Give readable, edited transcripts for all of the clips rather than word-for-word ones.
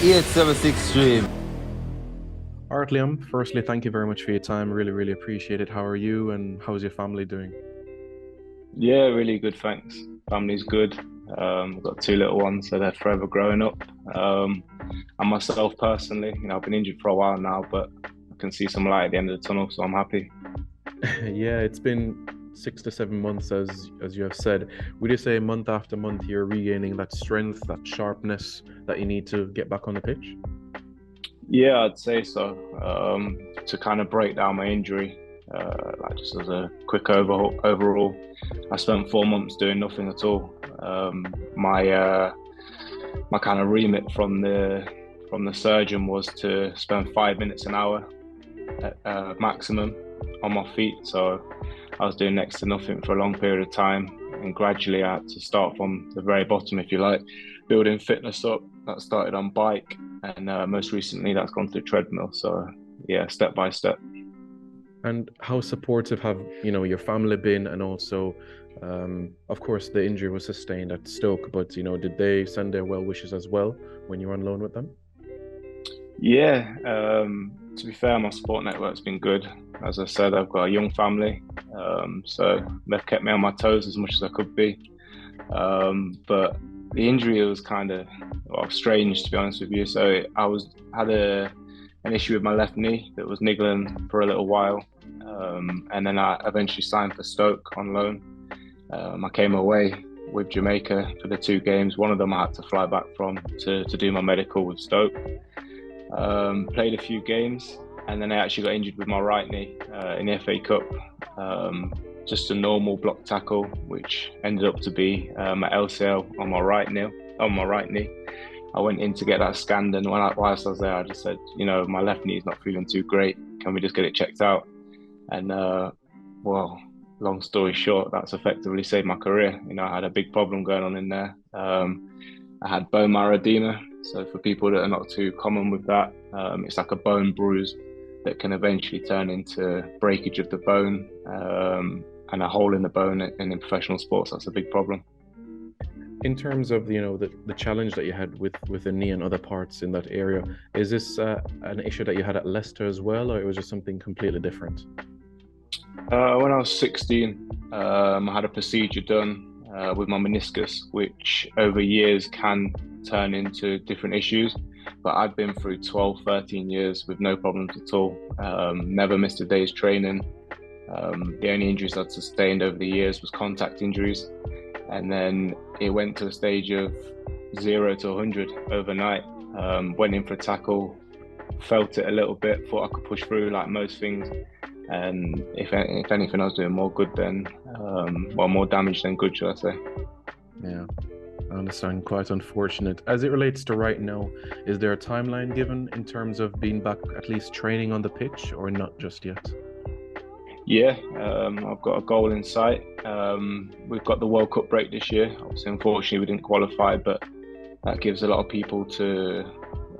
876 stream. All right, Liam. Firstly, thank you very much for your time. Really, really appreciate it. How are you and how's your family doing? Yeah, really good, thanks. Family's good. I've got two little ones, so they're forever growing up. Um, and myself personally, I've been injured for a while now, but I can see some light at the end of the tunnel, so I'm happy. Yeah, it's been 6 to 7 months, as you have said. Would you say month after month you're regaining that strength, that sharpness that you need to get back on the pitch? Yeah, I'd say so. To kind of break down my injury, like just as a quick overall, I spent 4 months doing nothing at all. My kind of remit from the surgeon was to spend 5 minutes an hour at maximum on my feet. So I was doing next to nothing for a long period of time, and gradually I had to start from the very bottom, if you like, building fitness up. That started on bike, and most recently that's gone to treadmill. So yeah, step by step. And how supportive have, your family been? And also, of course, the injury was sustained at Stoke, but, did they send their well wishes as well when you were on loan with them? Yeah, to be fair, my support network's been good. As I said, I've got a young family, so they've kept me on my toes as much as I could be. But the injury was kind of strange, to be honest with you. So an issue with my left knee that was niggling for a little while, and then I eventually signed for Stoke on loan. I came away with Jamaica for the 2 games. One of them I had to fly back from to do my medical with Stoke. Played a few games, and then I actually got injured with my right knee in the FA Cup. Just a normal block tackle, which ended up to be my LCL on my right knee. I went in to get that scanned, and whilst I was there, I just said, my left knee is not feeling too great. Can we just get it checked out? And well, long story short, that's effectively saved my career. I had a big problem going on in there. I had bone marrow edema. So for people that are not too common with that, it's like a bone bruise that can eventually turn into breakage of the bone, and a hole in the bone. And in professional sports, that's a big problem. In terms of, the challenge that you had with the knee and other parts in that area, is this an issue that you had at Leicester as well, or it was just something completely different? When I was 16, I had a procedure done with my meniscus, which over years can turn into different issues. But I've been through 12, 13 years with no problems at all. Never missed a day's training. The only injuries I'd sustained over the years was contact injuries. And then it went to a stage of 0 to 100 overnight. Went in for a tackle, felt it a little bit, thought I could push through like most things. And if anything, I was doing more good than, more damage than good, should I say. Yeah, I understand. Quite unfortunate. As it relates to right now, is there a timeline given in terms of being back at least training on the pitch, or not just yet? Yeah, I've got a goal in sight. We've got the World Cup break this year. Obviously, unfortunately, we didn't qualify, but that gives a lot of people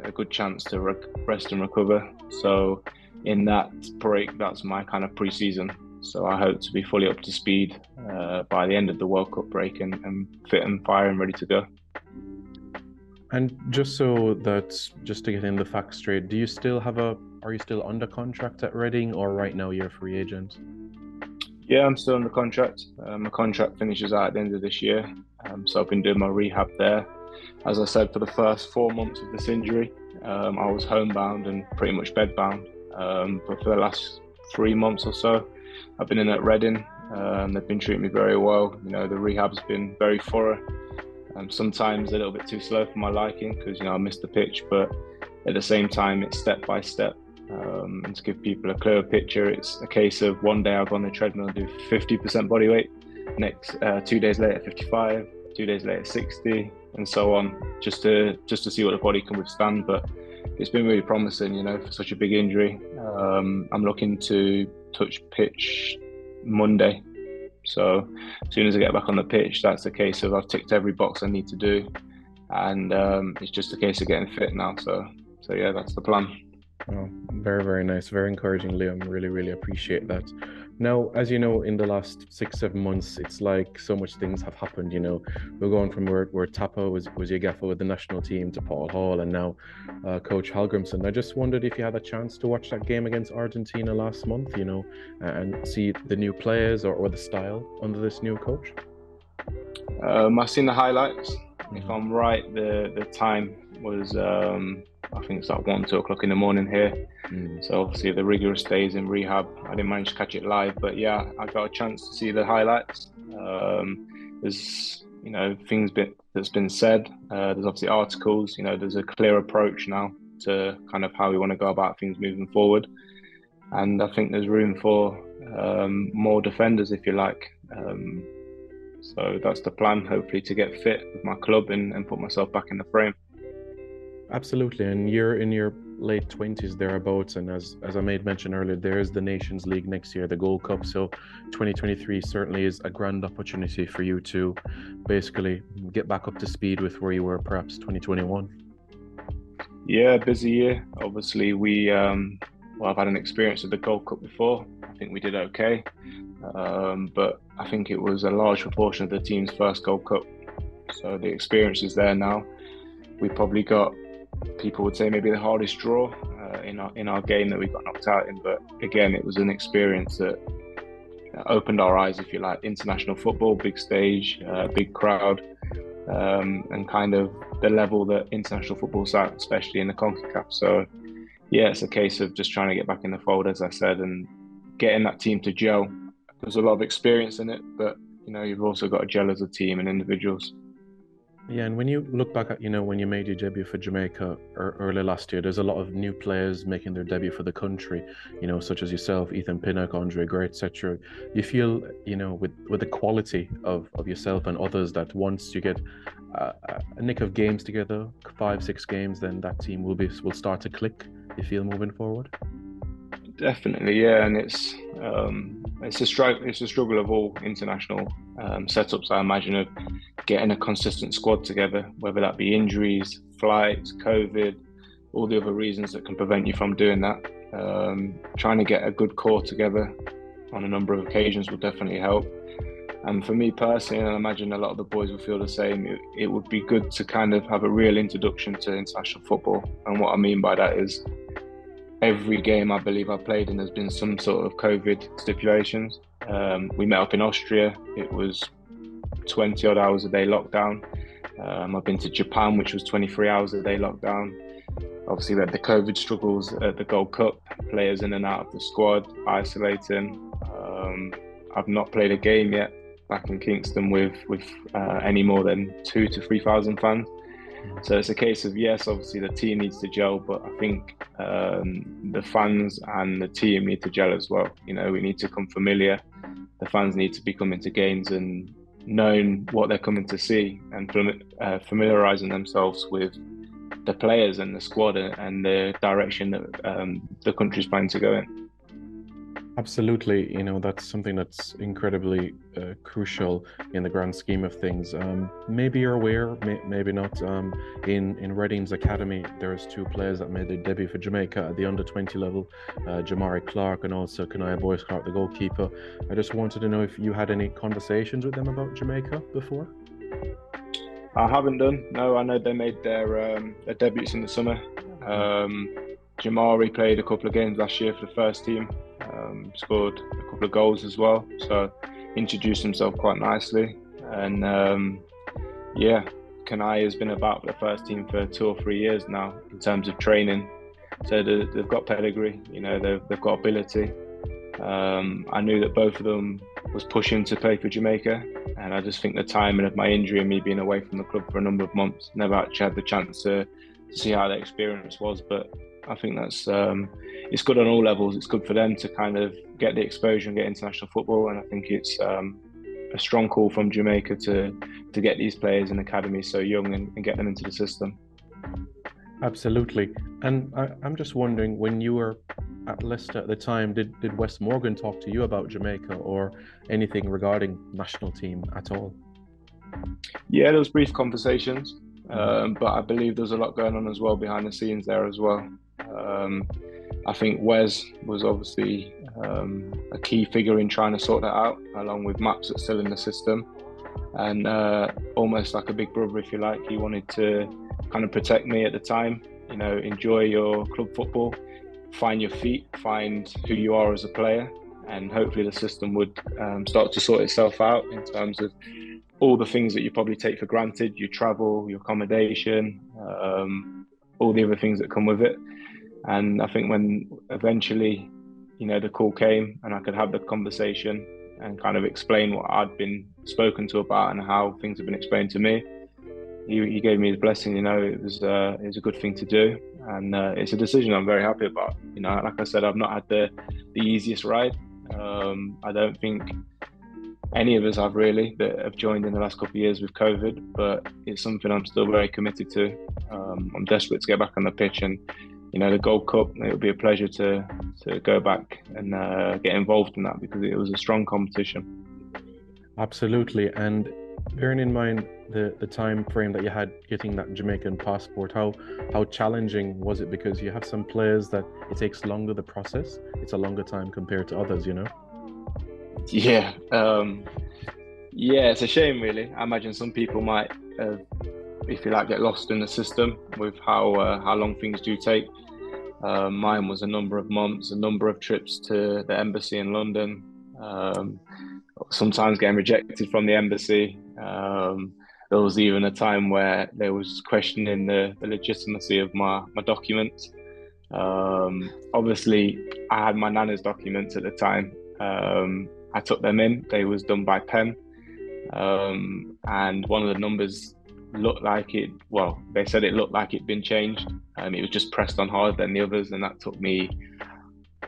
a good chance to rest and recover. So in that break, that's my kind of pre-season. So I hope to be fully up to speed by the end of the World Cup break and fit and fire and ready to go. And just to get in the facts straight, are you still under contract at Reading, or right now you're a free agent? Yeah, I'm still under contract. My contract finishes out at the end of this year. So I've been doing my rehab there. As I said, for the first 4 months of this injury, I was homebound and pretty much bedbound. But for the last 3 months or so, I've been in at Reading. They've been treating me very well. The rehab's been very thorough. Sometimes a little bit too slow for my liking because, I missed the pitch, but at the same time, it's step by step. And to give people a clearer picture, it's a case of one day I'll go on the treadmill and do 50% body weight. Next, 2 days later, 55, 2 days later, 60, and so on, just to see what the body can withstand. But it's been really promising, for such a big injury. I'm looking to touch pitch Monday. So as soon as I get back on the pitch, that's a case of I've ticked every box I need to do. And it's just a case of getting fit now. So yeah, that's the plan. Oh, very, very nice. Very encouraging, Liam. Really, really appreciate that. Now, as you know, in the last 6, 7 months, it's like so much things have happened. We're going from where Tapa was your gaffer with the national team to Paul Hall, and now Coach Halgrimson. I just wondered if you had a chance to watch that game against Argentina last month, and see the new players or the style under this new coach. I've seen the highlights. If Mhm. I'm right, the time was I think it's like 1, 2 o'clock in the morning here. Mm. So obviously the rigorous days in rehab, I didn't manage to catch it live, but yeah, I got a chance to see the highlights. There's things that's been said. There's obviously articles. There's a clear approach now to kind of how we want to go about things moving forward, and I think there's room for more defenders, if you like. So that's the plan, hopefully, to get fit with my club and put myself back in the frame. Absolutely, and you're in your late 20s thereabouts, and as I made mention earlier, there's the Nations League next year, the Gold Cup. So 2023 certainly is a grand opportunity for you to basically get back up to speed with where you were perhaps 2021. Yeah, busy year. Obviously, I've had an experience with the Gold Cup before. I think we did okay, but I think it was a large proportion of the team's first Gold Cup. So the experience is there now. We probably got, people would say, maybe the hardest draw in our game that we got knocked out in. But again, it was an experience that opened our eyes, if you like. International football, big stage, big crowd, and kind of the level that international football's at, especially in the CONCACAF. So yeah, it's a case of just trying to get back in the fold, as I said, and getting that team to gel. There's a lot of experience in it, but you've also got to gel as a team and individuals. Yeah, and when you look back at, when you made your debut for Jamaica early last year, there's a lot of new players making their debut for the country, such as yourself, Ethan Pinnock, Andre Gray, etc. You feel, with the quality of yourself and others, that once you get a nick of games together, 5, 6 games, then that team will start to click, you feel, moving forward? Definitely, yeah, and it's a struggle. It's a struggle of all international setups, I imagine, of getting a consistent squad together, whether that be injuries, flights, COVID, all the other reasons that can prevent you from doing that. Trying to get a good core together on a number of occasions will definitely help. And for me personally, and I imagine a lot of the boys will feel the same, it would be good to kind of have a real introduction to international football. And what I mean by that is every game I believe I've played in has been some sort of COVID stipulations. We met up in Austria. It was 20 odd hours a day lockdown. I've been to Japan, which was 23 hours a day lockdown. Obviously, we had the COVID struggles at the Gold Cup, players in and out of the squad, isolating. I've not played a game yet back in Kingston with any more than 2 to 3 thousand fans. So it's a case of, yes, obviously the team needs to gel, but I think the fans and the team need to gel as well. We need to come familiar. The fans need to be coming to games and knowing what they're coming to see, and familiarising themselves with the players and the squad and the direction that the country's planning to go in. Absolutely, that's something that's incredibly crucial in the grand scheme of things. Maybe you're aware, maybe not. In Reading's academy, there's 2 players that made their debut for Jamaica at the under-20 level, Jamari Clark and also Kanaya Boyce Clark, the goalkeeper. I just wanted to know if you had any conversations with them about Jamaica before. I haven't done. No, I know they made their debuts in the summer. Jamari played a couple of games last year for the first team. Scored a couple of goals as well, so introduced himself quite nicely. And yeah, Kanai has been about the first team for 2 or 3 years now in terms of training. So they've got pedigree, they've got ability. I knew that both of them was pushing to play for Jamaica, and I just think the timing of my injury and me being away from the club for a number of months, never actually had the chance to see how the experience was. But I think that's it's good on all levels. It's good for them to kind of get the exposure and get international football, and I think it's a strong call from Jamaica to get these players in academy so young and get them into the system. Absolutely. And I'm just wondering, when you were at Leicester at the time, did Wes Morgan talk to you about Jamaica or anything regarding national team at all? Yeah, there was brief conversations, but I believe there's a lot going on as well behind the scenes there as well. I think Wes was obviously a key figure in trying to sort that out, along with Maps that's still in the system. And almost like a big brother, if you like, he wanted to kind of protect me at the time. You know, enjoy your club football, find your feet, find who you are as a player, and hopefully the system would start to sort itself out in terms of all the things that you probably take for granted, your travel, your accommodation, all the other things that come with it. And I think when eventually, you know, the call came and I could have the conversation and kind of explain what I'd been spoken to about and how things have been explained to me, he gave me his blessing. You know, it was a good thing to do, and it's a decision I'm very happy about. You know, like I said, I've not had the easiest ride. I don't think any of us have really that have joined in the last couple of years with COVID, but it's something I'm still very committed to. I'm desperate to get back on the pitch, and you know, the Gold Cup, it would be a pleasure to go back and get involved in that because it was a strong competition. Absolutely. And bearing in mind the time frame that you had getting that Jamaican passport, how challenging was it? Because you have some players that it takes longer, the process. It's a longer time compared to others, you know? Yeah, yeah, it's a shame, really. I imagine some people might, if you like, get lost in the system with how long things do take. Mine was a number of months, a number of trips to the embassy in London, sometimes getting rejected from the embassy. There was even a time where there was questioning the legitimacy of my documents. Obviously, I had my nana's documents at the time. I took them in. They was done by pen, and one of the numbers looked like it. Well, they said it looked like it'd been changed. It was just pressed on harder than the others, and that took me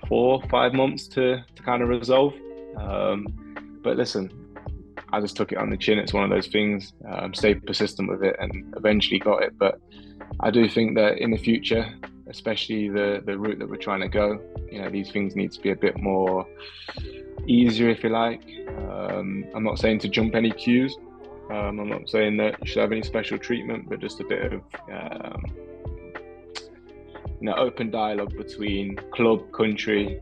4 or 5 months to kind of resolve. But listen, I just took it on the chin. It's one of those things. Stayed persistent with it, and eventually got it. But I do think that in the future, especially the route that we're trying to go, you know, these things need to be a bit more easier, if you like. I'm not saying to jump any queues. I'm not saying that you should have any special treatment, but just a bit of open dialogue between club, country,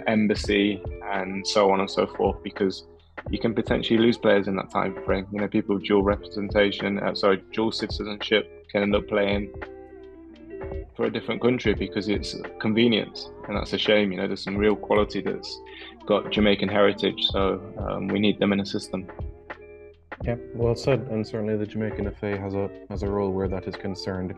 embassy, and so on and so forth, because you can potentially lose players in that time frame. You know, people with dual representation, dual citizenship can end up playing for a different country because it's convenience, and that's a shame. You know, there's some real quality that's got Jamaican heritage, so we need them in a system. Yeah, well said. And certainly the Jamaican FA has a role where that is concerned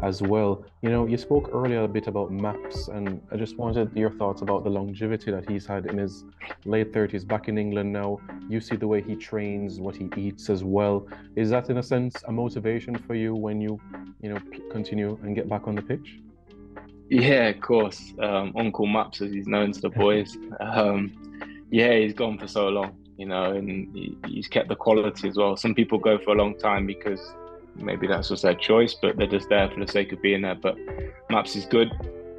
as well. You know, you spoke earlier a bit about Maps, and I just wanted your thoughts about the longevity that he's had in his late 30s back in England now. You see the way he trains, what he eats as well. Is that in a sense a motivation for you when you continue and get back on the pitch? Yeah, of course. Uncle Maps, as he's known to the boys. Yeah, he's gone for so long, you know, and he's kept the quality as well. Some people go for a long time because maybe that's just their choice, but they're just there for the sake of being there. But Maps is good.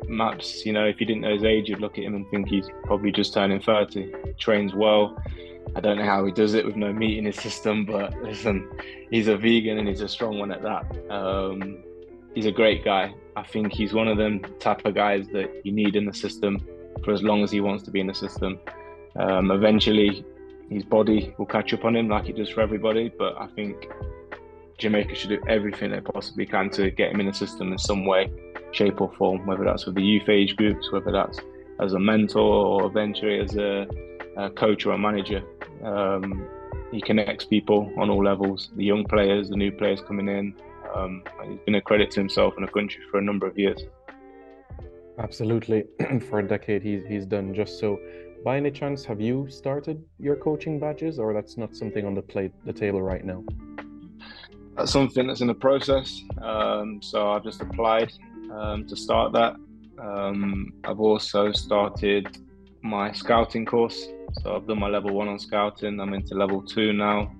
Maps, you know, if you didn't know his age, you'd look at him and think he's probably just turning 30. Trains well. I don't know how he does it with no meat in his system, but listen, he's a vegan and he's a strong one at that. He's a great guy. I think he's one of them type of guys that you need in the system for as long as he wants to be in the system. Eventually, his body will catch up on him like it does for everybody, but I think Jamaica should do everything they possibly can to get him in the system in some way, shape or form, whether that's with the youth age groups, whether that's as a mentor or eventually as a coach or a manager. He connects people on all levels, the young players, the new players coming in. He's been a credit to himself and the country for a number of years. Absolutely. For a decade, he's done just so. By any chance, have you started your coaching badges, or that's not something on the table right now? That's something that's in the process. So I've just applied to start that. I've also started my scouting course. So I've done my level 1 on scouting. I'm into level 2 now.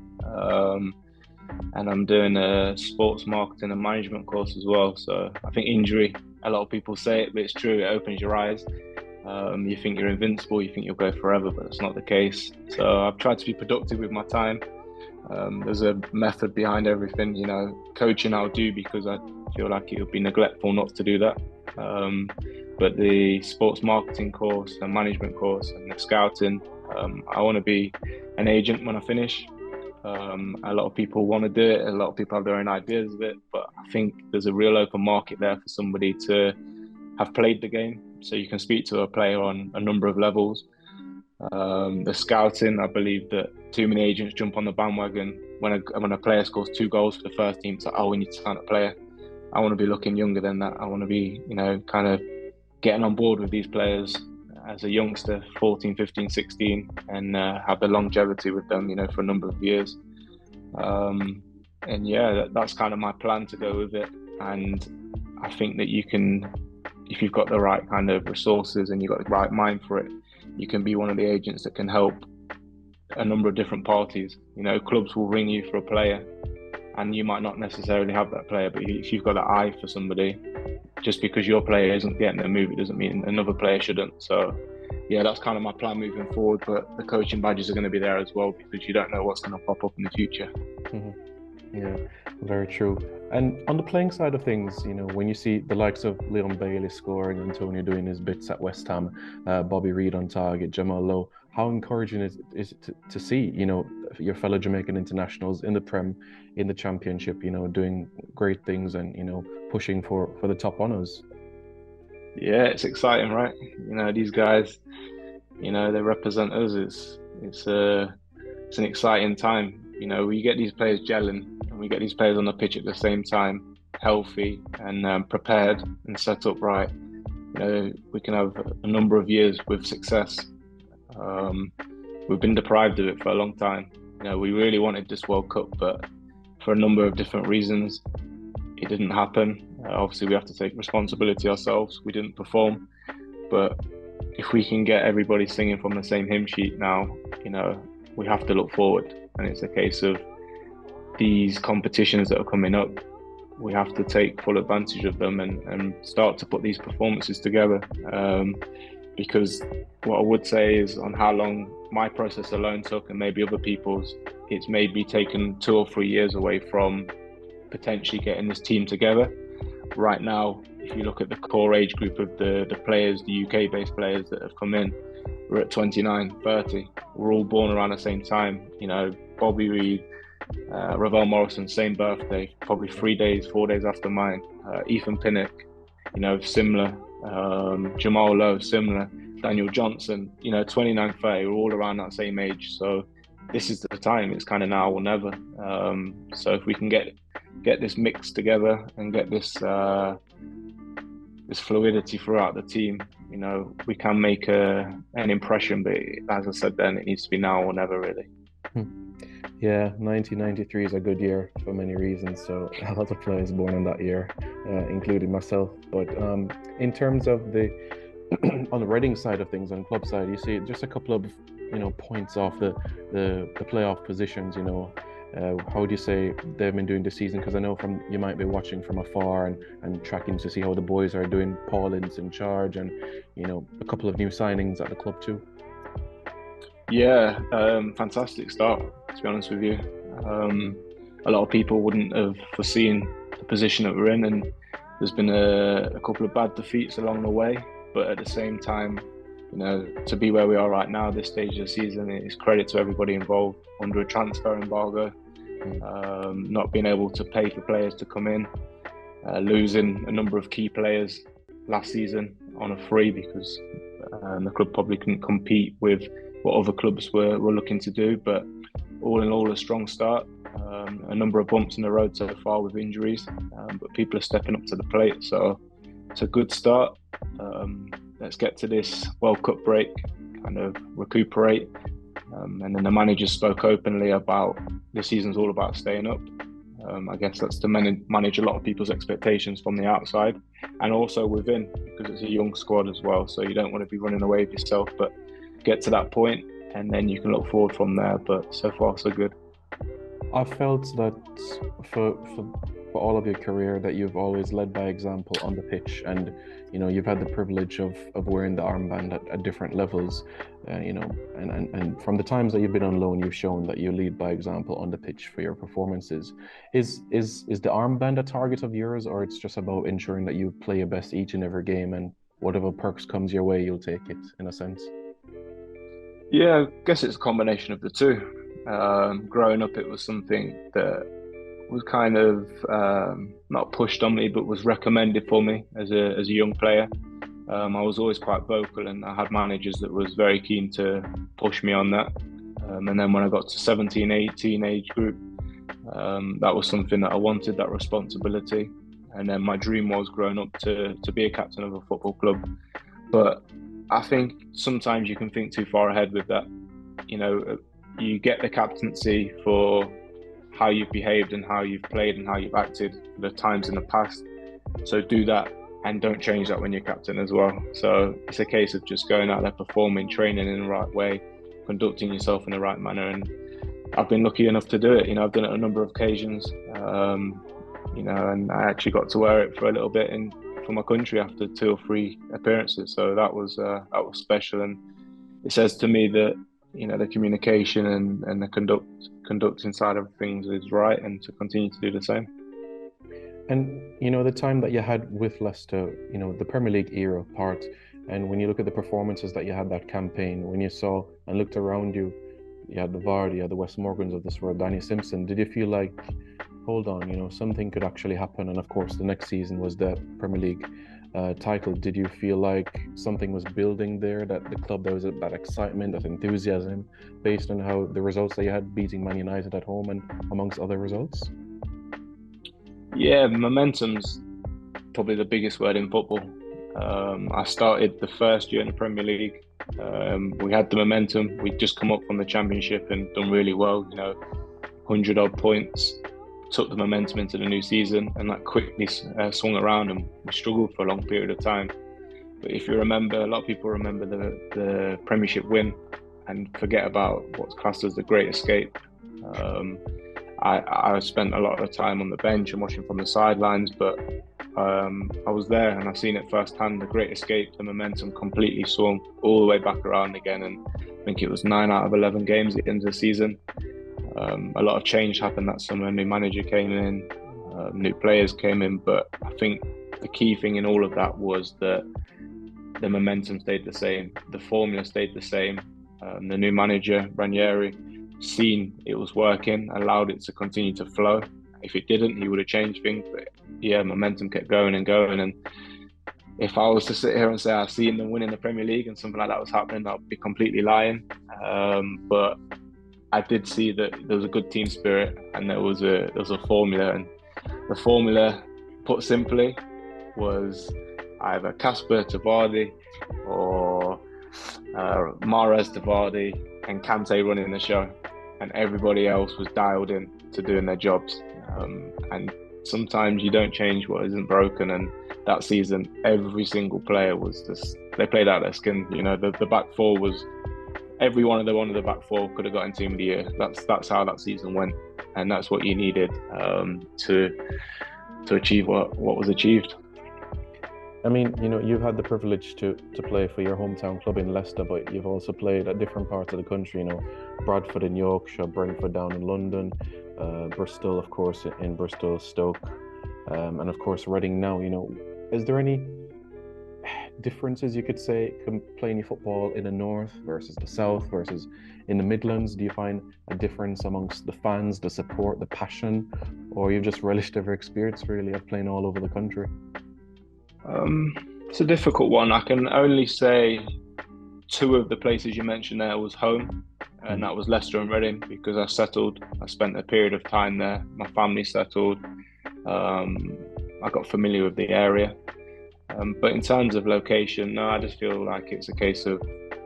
And I'm doing a sports marketing and management course as well. So I think injury, a lot of people say it, but it's true. It opens your eyes. You think you're invincible, you think you'll go forever, but it's not the case. So I've tried to be productive with my time. There's a method behind everything, you know. Coaching I'll do because I feel like it would be neglectful not to do that. but the sports marketing course, the management course, and the scouting. I want to be an agent when I finish. A lot of people want to do it. A lot of people have their own ideas of it, but I think there's a real open market there for somebody to have played the game. So you can speak to a player on a number of levels. The scouting, I believe that too many agents jump on the bandwagon when a player scores 2 goals for the first team. It's like, oh, we need to sign a player. I want to be looking younger than that. I want to be, kind of getting on board with these players as a youngster, 14, 15, 16, and have the longevity with them, for a number of years. And yeah, that's kind of my plan to go with it. And I think that you can, if you've got the right kind of resources and you've got the right mind for it, you can be one of the agents that can help a number of different parties. Clubs will ring you for a player and you might not necessarily have that player, but if you've got an eye for somebody, just because your player isn't getting a move, it doesn't mean another player shouldn't. So yeah, that's kind of my plan moving forward, but the coaching badges are going to be there as well, because you don't know what's going to pop up in the future. Mm-hmm. Yeah, very true. And on the playing side of things, when you see the likes of Leon Bailey scoring, Antonio doing his bits at West Ham, Bobby Reid on target, Jamal Lowe, how encouraging is it to see, your fellow Jamaican internationals in the Prem, in the Championship, doing great things and, pushing for the top honours? Yeah, it's exciting, right? These guys, they represent us. It's an exciting time. We get these players gelling, and we get these players on the pitch at the same time, healthy and prepared and set up right. We can have a number of years with success. We've been deprived of it for a long time. We really wanted this World Cup, but for a number of different reasons, it didn't happen. Obviously, we have to take responsibility ourselves. We didn't perform, but if we can get everybody singing from the same hymn sheet now, we have to look forward. And it's a case of these competitions that are coming up, we have to take full advantage of them and start to put these performances together. Because what I would say is, on how long my process alone took, and maybe other people's, it's maybe taken 2 or 3 years away from potentially getting this team together. Right now, if you look at the core age group of the players, the UK-based players that have come in, we're at 29, 30. We're all born around the same time. Bobby Reid, Ravel Morrison, same birthday, probably 4 days after mine. Ethan Pinnock, similar. Jamal Lowe, similar. Daniel Johnson, 29, 30, we're all around that same age. So this is the time. It's kind of now or never. So if we can get this mix together and get this fluidity throughout the team, we can make an impression. But as I said, then it needs to be now or never, really. Yeah, 1993 is a good year for many reasons. So a lot of players born in that year, including myself. But in terms of on the Reading side of things, on club side, you see just a couple of points off the playoff positions. How would you say they've been doing this season? Because I know you might be watching from afar and tracking to see how the boys are doing. Paulin's in charge, and a couple of new signings at the club too. Yeah, fantastic start, to be honest with you. A lot of people wouldn't have foreseen the position that we're in, and there's been a couple of bad defeats along the way. But at the same time, to be where we are right now, this stage of the season, is credit to everybody involved. Under a transfer embargo, not being able to pay for players to come in, losing a number of key players last season on a free because the club probably couldn't compete with what other clubs were looking to do. But all in all, a strong start. A number of bumps in the road so far with injuries, but people are stepping up to the plate. So it's a good start. Let's get to this World Cup break, kind of recuperate. And then the manager spoke openly about this season's all about staying up. I guess that's to manage a lot of people's expectations from the outside and also within, because it's a young squad as well. So you don't want to be running away with yourself, but get to that point and then you can look forward from there. But so far, so good. I felt that for all of your career that you've always led by example on the pitch, and you've had the privilege of wearing the armband at different levels, and from the times that you've been on loan, you've shown that you lead by example on the pitch for your performances. Is the armband a target of yours, or it's just about ensuring that you play your best each and every game and whatever perks comes your way, you'll take it in a sense? Yeah, I guess it's a combination of the two. Growing up, it was something that was kind of not pushed on me, but was recommended for me as a young player. I was always quite vocal, and I had managers that was very keen to push me on that. And then when I got to 17, 18 age group, that was something that I wanted, that responsibility. And then my dream was growing up to be a captain of a football club. But I think sometimes you can think too far ahead with that. You know, you get the captaincy for how you've behaved and how you've played and how you've acted the times in the past. So do that and don't change that when you're captain as well. So it's a case of just going out there, performing, training in the right way, conducting yourself in the right manner. And I've been lucky enough to do it. You know, I've done it on a number of occasions. You know, and I actually got to wear it for a little bit for my country after 2 or 3 appearances. So that was special, and it says to me that, you know, the communication and the conducting side of things is right, and to continue to do the same. And, you know, the time that you had with Leicester, you know, the Premier League era part, and when you look at the performances that you had that campaign, when you saw and looked around you, you had the Vardy, you had the Wes Morgans of this world, Danny Simpson, did you feel like, hold on, you know, something could actually happen? And of course, the next season was the Premier League title. Did you feel like something was building there, that the club, there was that excitement, that enthusiasm, based on how the results that you had, beating Man United at home and amongst other results? Yeah, momentum's probably the biggest word in football. I started the first year in the Premier League. We had the momentum. We'd just come up from the Championship and done really well, you know, 100 odd points. Took the momentum into the new season, and that quickly swung around, and we struggled for a long period of time. But if you remember, a lot of people remember the Premiership win and forget about what's classed as the Great Escape. I spent a lot of time on the bench and watching from the sidelines, but I was there and I've seen it firsthand. The Great Escape, the momentum completely swung all the way back around again, and I think it was 9 out of 11 games at the end of the season. A lot of change happened that summer. New manager came in, new players came in, but I think the key thing in all of that was that the momentum stayed the same, the formula stayed the same. The new manager, Ranieri, seen it was working, allowed it to continue to flow. If it didn't, he would have changed things. But yeah, momentum kept going and going. And if I was to sit here and say I've seen them winning the Premier League and something like that was happening, I'd be completely lying. But I did see that there was a good team spirit, and there was a formula, and the formula, put simply, was either Casper to Vardy or Mahrez to Vardy and Kante running the show, and everybody else was dialed in to doing their jobs. And sometimes you don't change what isn't broken, and that season every single player was just, they played out their skin. You know, the back four was, every one of the back four could have gotten team of the year. That's how that season went, and that's what you needed to achieve what was achieved. I mean, you know, you've had the privilege to play for your hometown club in Leicester, but you've also played at different parts of the country, you know, Bradford in Yorkshire, Brentford down in London, Bristol, of course, in Bristol, Stoke, and of course, Reading now. You know, is there any differences you could say playing football in the north versus the south versus in the Midlands? Do you find a difference amongst the fans, the support, the passion, or you've just relished every experience really of playing all over the country? It's a difficult one. I can only say 2 of the places you mentioned there was home, and that was Leicester and Reading, because I settled. I spent a period of time there. My family settled. I got familiar with the area. But in terms of location, no, I just feel like it's a case of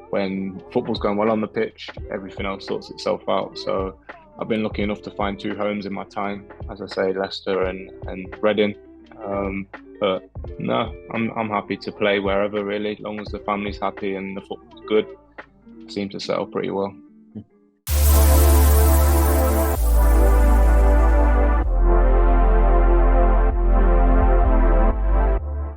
when football's going well on the pitch, everything else sorts itself out. So I've been lucky enough to find 2 homes in my time, as I say, Leicester and Reading. But no, I'm happy to play wherever really, as long as the family's happy and the football's good. I seem to settle pretty well.